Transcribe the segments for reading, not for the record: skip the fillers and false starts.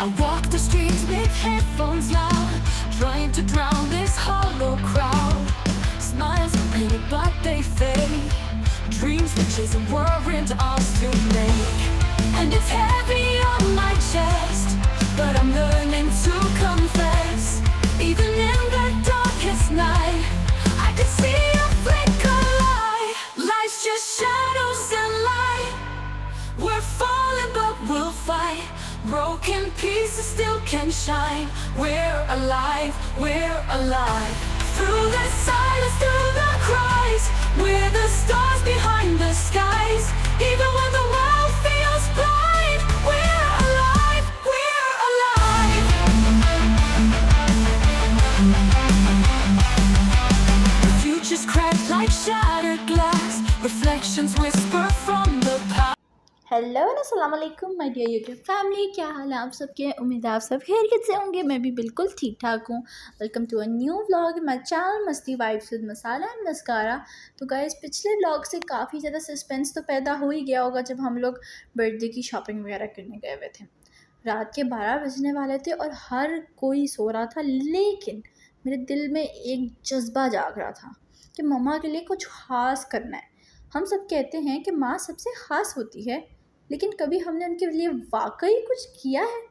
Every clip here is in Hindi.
I walk the streets with headphones loud, trying to drown this hollow crowd. Smiles are pretty but they fade, dreams we're chasing weren't ours to make. And it's heavy on my chest, but I'm learning to confess. Even in the darkest night, I could see a flicker light. Life's just shadows and light. We're falling but we'll fight. Broken pieces still can shine. We're alive, we're alive. Through the silence, through the cries, we're the stars behind the skies. Even when the world feels blind, we're alive, we're alive. The future's cracked like shattered glass, reflections whisper from the past. Hello अस्सलाम वालेकुम माय डियर यूट्यूब फैमिली, क्या हाल है आप सबके। उम्मीद है आप सब खैरियत से होंगे। मैं भी बिल्कुल ठीक ठाक हूँ। Welcome to a new vlog my channel Masti vibes with masala and mascara. तो गाइस, पिछले व्लॉग से काफ़ी ज़्यादा सस्पेंस तो पैदा हो ही गया होगा जब हम लोग बर्थडे की शॉपिंग वगैरह करने गए हुए थे। रात के 12 बजने वाले थे और हर कोई सो रहा था, लेकिन मेरे दिल में एक जज्बा जाग रहा था कि मम्मा के लिए कुछ ख़ास करना है। हम सब कहते हैं कि माँ सबसे ख़ास होती है, लेकिन कभी हमने उनके लिए वाकई कुछ किया है?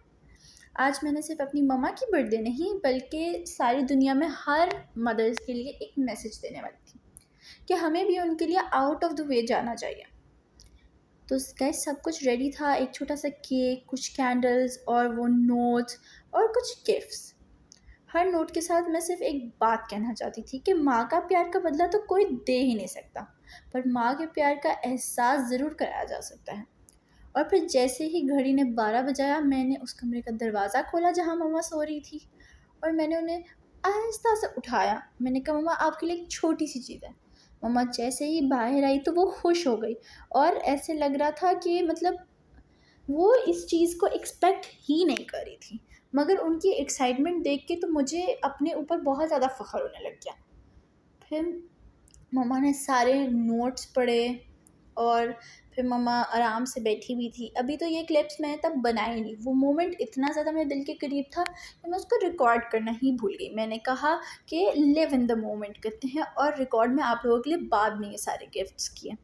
आज मैंने सिर्फ अपनी मम्मा की बर्थडे नहीं, बल्कि सारी दुनिया में हर मदर्स के लिए एक मैसेज देने वाली थी कि हमें भी उनके लिए आउट ऑफ द वे जाना चाहिए। तो गाइस, सब कुछ रेडी था। एक छोटा सा केक, कुछ कैंडल्स और वो नोट्स और कुछ गिफ्ट्स। हर नोट के साथ मैं सिर्फ एक बात कहना चाहती थी कि माँ का प्यार का बदला तो कोई दे ही नहीं सकता, पर माँ के प्यार का एहसास ज़रूर कराया जा सकता है। और फिर जैसे ही घड़ी ने 12 बजाया, मैंने उस कमरे का दरवाज़ा खोला जहाँ मम्मा सो रही थी और मैंने उन्हें आहिस्ता से उठाया। मैंने कहा, मम्मा आपके लिए एक छोटी सी चीज़ है। मम्मा जैसे ही बाहर आई तो वो खुश हो गई और ऐसे लग रहा था कि मतलब वो इस चीज़ को एक्सपेक्ट ही नहीं कर रही थी। मगर उनकी एक्साइटमेंट देख के तो मुझे अपने ऊपर बहुत ज़्यादा फ़ख्र होने लग गया। फिर मम्मा ने सारे नोट्स पढ़े और फिर मम्मा आराम से बैठी हुई थी। अभी तो ये क्लिप्स मैंने तब बनाई नहीं, वो मोमेंट इतना ज़्यादा मेरे दिल के करीब था कि मैं उसको रिकॉर्ड करना ही भूल गई। मैंने कहा कि लिव इन द मोमेंट करते हैं और रिकॉर्ड में आप लोगों के लिए बाद में ये सारे गिफ्ट्स किए।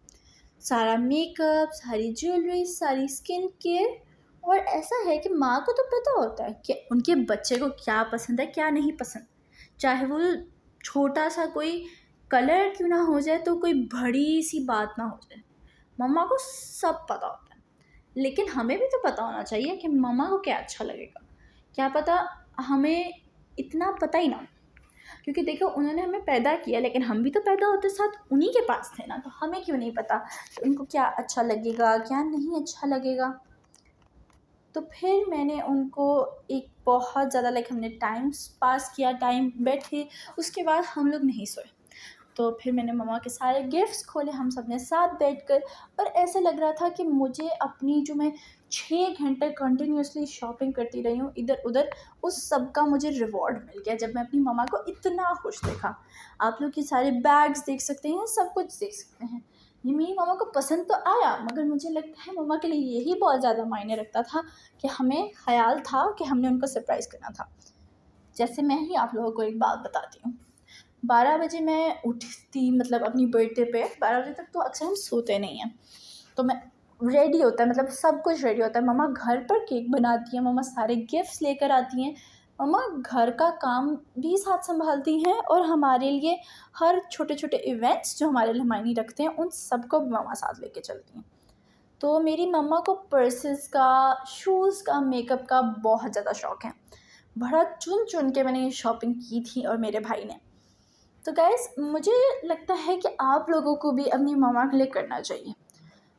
सारा मेकअप, सारी ज्वेलरी, सारी स्किन केयर। और ऐसा है कि माँ को तो पता होता है कि उनके बच्चे को क्या पसंद है, क्या नहीं पसंद। चाहे वो छोटा सा कोई कलर क्यों ना हो जाए, तो कोई बड़ी सी बात ना हो जाए, मम्मा को सब पता होता है। लेकिन हमें भी तो पता होना चाहिए कि मम्मा को क्या अच्छा लगेगा। क्या पता हमें इतना पता ही ना हो, क्योंकि देखो उन्होंने हमें पैदा किया, लेकिन हम भी तो पैदा होते साथ उन्हीं के पास थे ना। तो हमें क्यों नहीं पता कि उनको क्या अच्छा लगेगा, क्या नहीं अच्छा लगेगा। तो फिर मैंने उनको एक बहुत ज़्यादा हमने टाइम पास किया, टाइम बैठे। उसके बाद हम लोग नहीं सोए। तो फिर मैंने मम्मा के सारे गिफ्ट्स खोले, हम सब ने साथ बैठकर। और ऐसे लग रहा था कि मुझे अपनी जो मैं 6 घंटे कंटिन्यूअसली शॉपिंग करती रही हूँ इधर उधर, उस सब का मुझे रिवॉर्ड मिल गया जब मैं अपनी मम्मा को इतना खुश देखा। आप लोग ये सारे बैग्स देख सकते हैं, सब कुछ देख सकते हैं। ये मेरी मम्मा को पसंद तो आया, मगर मुझे लगता है मम्मा के लिए यही बहुत ज़्यादा मायने रखता था कि हमें ख्याल था कि हमने उनको सरप्राइज़ करना था। जैसे मैं ही आप लोगों को एक बात बताती हूँ। 12 बजे मैं उठती, मतलब अपनी बर्थडे पे 12 बजे तक तो अक्सर हम सोते नहीं हैं। तो मैं रेडी होता है, मतलब सब कुछ रेडी होता है। मम्मा घर पर केक बनाती हैं, मम्मा सारे गिफ्ट्स लेकर आती हैं, मम्मा घर का काम भी साथ संभालती हैं और हमारे लिए हर छोटे छोटे इवेंट्स जो हमारे लिए मायने रखते हैं उन सबको भी मम्मा साथ लेके चलती हैं। तो मेरी मम्मा को पर्सेस का, शूज़ का, मेकअप का बहुत ज़्यादा शौक़ है। बड़ा चुन चुन के मैंने ये शॉपिंग की थी और मेरे भाई ने। तो गाइस, मुझे लगता है कि आप लोगों को भी अपनी मम्मा के लिए करना चाहिए।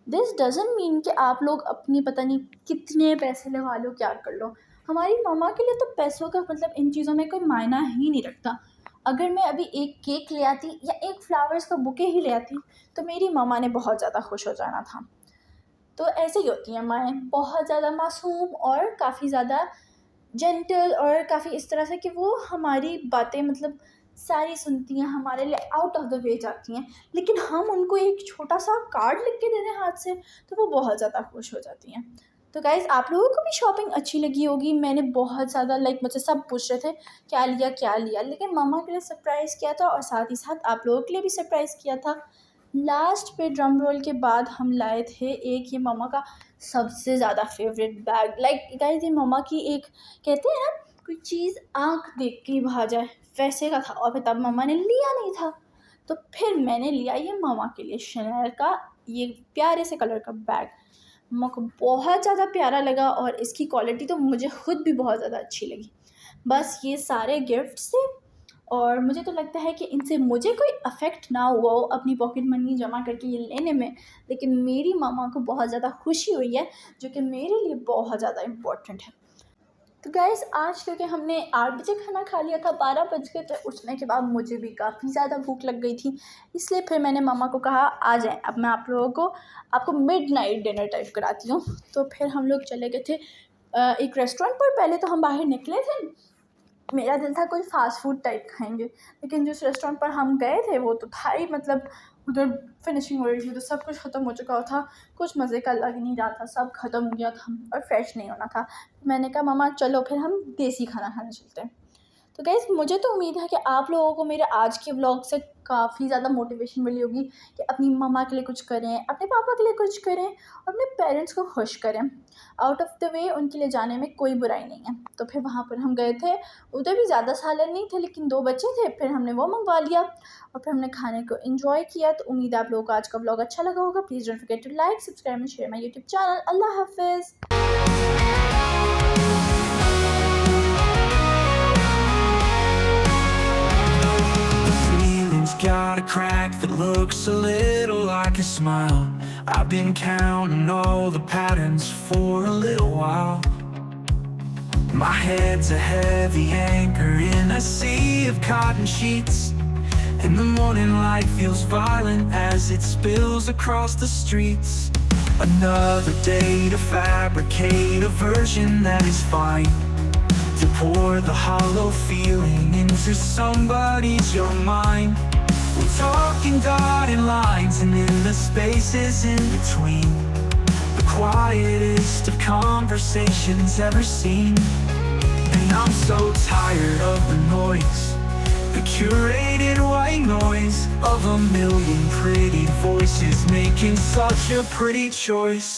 दिस डज़न्ट मीन कि आप लोग अपनी पता नहीं कितने पैसे लगा लो, क्या कर लो। हमारी मम्मा के लिए तो पैसों का मतलब इन चीज़ों में कोई मायना ही नहीं रखता। अगर मैं अभी एक केक ले आती या एक फ्लावर्स का बुके ही ले आती, तो मेरी मम्मा ने बहुत ज़्यादा खुश हो जाना था। तो ऐसे ही होती हैं माएँ, बहुत ज़्यादा मासूम और काफ़ी ज़्यादा जेंटल और काफ़ी इस तरह से कि वो हमारी बातें मतलब सारी सुनती हैं, हमारे लिए आउट ऑफ द वे जाती हैं। लेकिन हम उनको एक छोटा सा कार्ड लिख के दे दें हाथ से, तो वो बहुत ज़्यादा खुश हो जाती हैं। तो गाइज़ आप लोगों को भी शॉपिंग अच्छी लगी होगी। मैंने बहुत ज़्यादा मुझसे सब पूछ रहे थे क्या लिया, लेकिन मम्मा के लिए सरप्राइज़ किया था और साथ ही साथ आप लोगों के लिए भी सरप्राइज़ किया था। लास्ट पे ड्रम रोल के बाद हम लाए थे एक ये मम्मा का सबसे ज़्यादा फेवरेट बैग। गाइज़ ये मम्मा की एक कहते हैं ना कोई चीज़ आँख देख के ही भा जाए वैसे का था, और फिर तब मम्मा ने लिया नहीं था, तो फिर मैंने लिया ये मम्मा के लिए शनेल का ये प्यारे से कलर का बैग। मम्मा को बहुत ज़्यादा प्यारा लगा और इसकी क्वालिटी तो मुझे खुद भी बहुत ज़्यादा अच्छी लगी। बस ये सारे गिफ्ट्स थे और मुझे तो लगता है कि इनसे मुझे कोई अफेक्ट ना हुआ हो अपनी पॉकेट मनी जमा करके ये लेने में, लेकिन मेरी मम्मा को बहुत ज़्यादा खुशी हुई है, जो कि मेरे लिए बहुत ज़्यादा इम्पोर्टेंट है। तो गाइज़ आज क्योंकि हमने 8 बजे खाना खा लिया था, 12 बज गए थे, उठने के बाद मुझे भी काफ़ी ज़्यादा भूख लग गई थी, इसलिए फिर मैंने मम्मा को कहा आ जाएँ, अब मैं आप लोगों को आपको मिडनाइट डिनर टाइप कराती हूँ। तो फिर हम लोग चले गए थे एक रेस्टोरेंट पर। पहले तो हम बाहर निकले थे, मेरा दिल था कोई फ़ास्ट फूड टाइप खाएँगे, लेकिन जिस रेस्टोरेंट पर हम गए थे वो तो था ही उधर फिनिशिंग हो रही थी, तो सब कुछ ख़त्म हो चुका था, कुछ मज़े का लग नहीं रहा था, सब ख़त्म हो गया था और फ्रेश नहीं होना था। मैंने कहा मम्मा चलो फिर हम देसी खाना खाने चलते हैं। तो गाइज़ मुझे तो उम्मीद है कि आप लोगों को मेरे आज के व्लॉग से काफ़ी ज़्यादा मोटिवेशन मिली होगी कि अपनी मम्मा के लिए कुछ करें, अपने पापा के लिए कुछ करें और अपने पेरेंट्स को खुश करें। आउट ऑफ द वे उनके लिए जाने में कोई बुराई नहीं है। तो फिर वहाँ पर हम गए थे, उधर भी ज़्यादा सालन नहीं थे लेकिन 2 बच्चे थे, फिर हमने वो मंगवा लिया और फिर हमने खाने को एंजॉय किया। तो उम्मीद है आप लोगों को आज का व्लॉग अच्छा लगा होगा। Please don't forget to like, subscribe and share my YouTube channel. अल्लाह हाफ़िज़। Got a crack that looks a little like a smile. I've been counting all the patterns for a little while. My head's a heavy anchor in a sea of cotton sheets, and the morning light feels violent as it spills across the streets. Another day to fabricate a version that is fine, to pour the hollow feeling into somebody's young mind. We're talking dotted lines and in the spaces in between, the quietest of conversations ever seen. And I'm so tired of the noise, the curated white noise of a million pretty voices making such a pretty choice.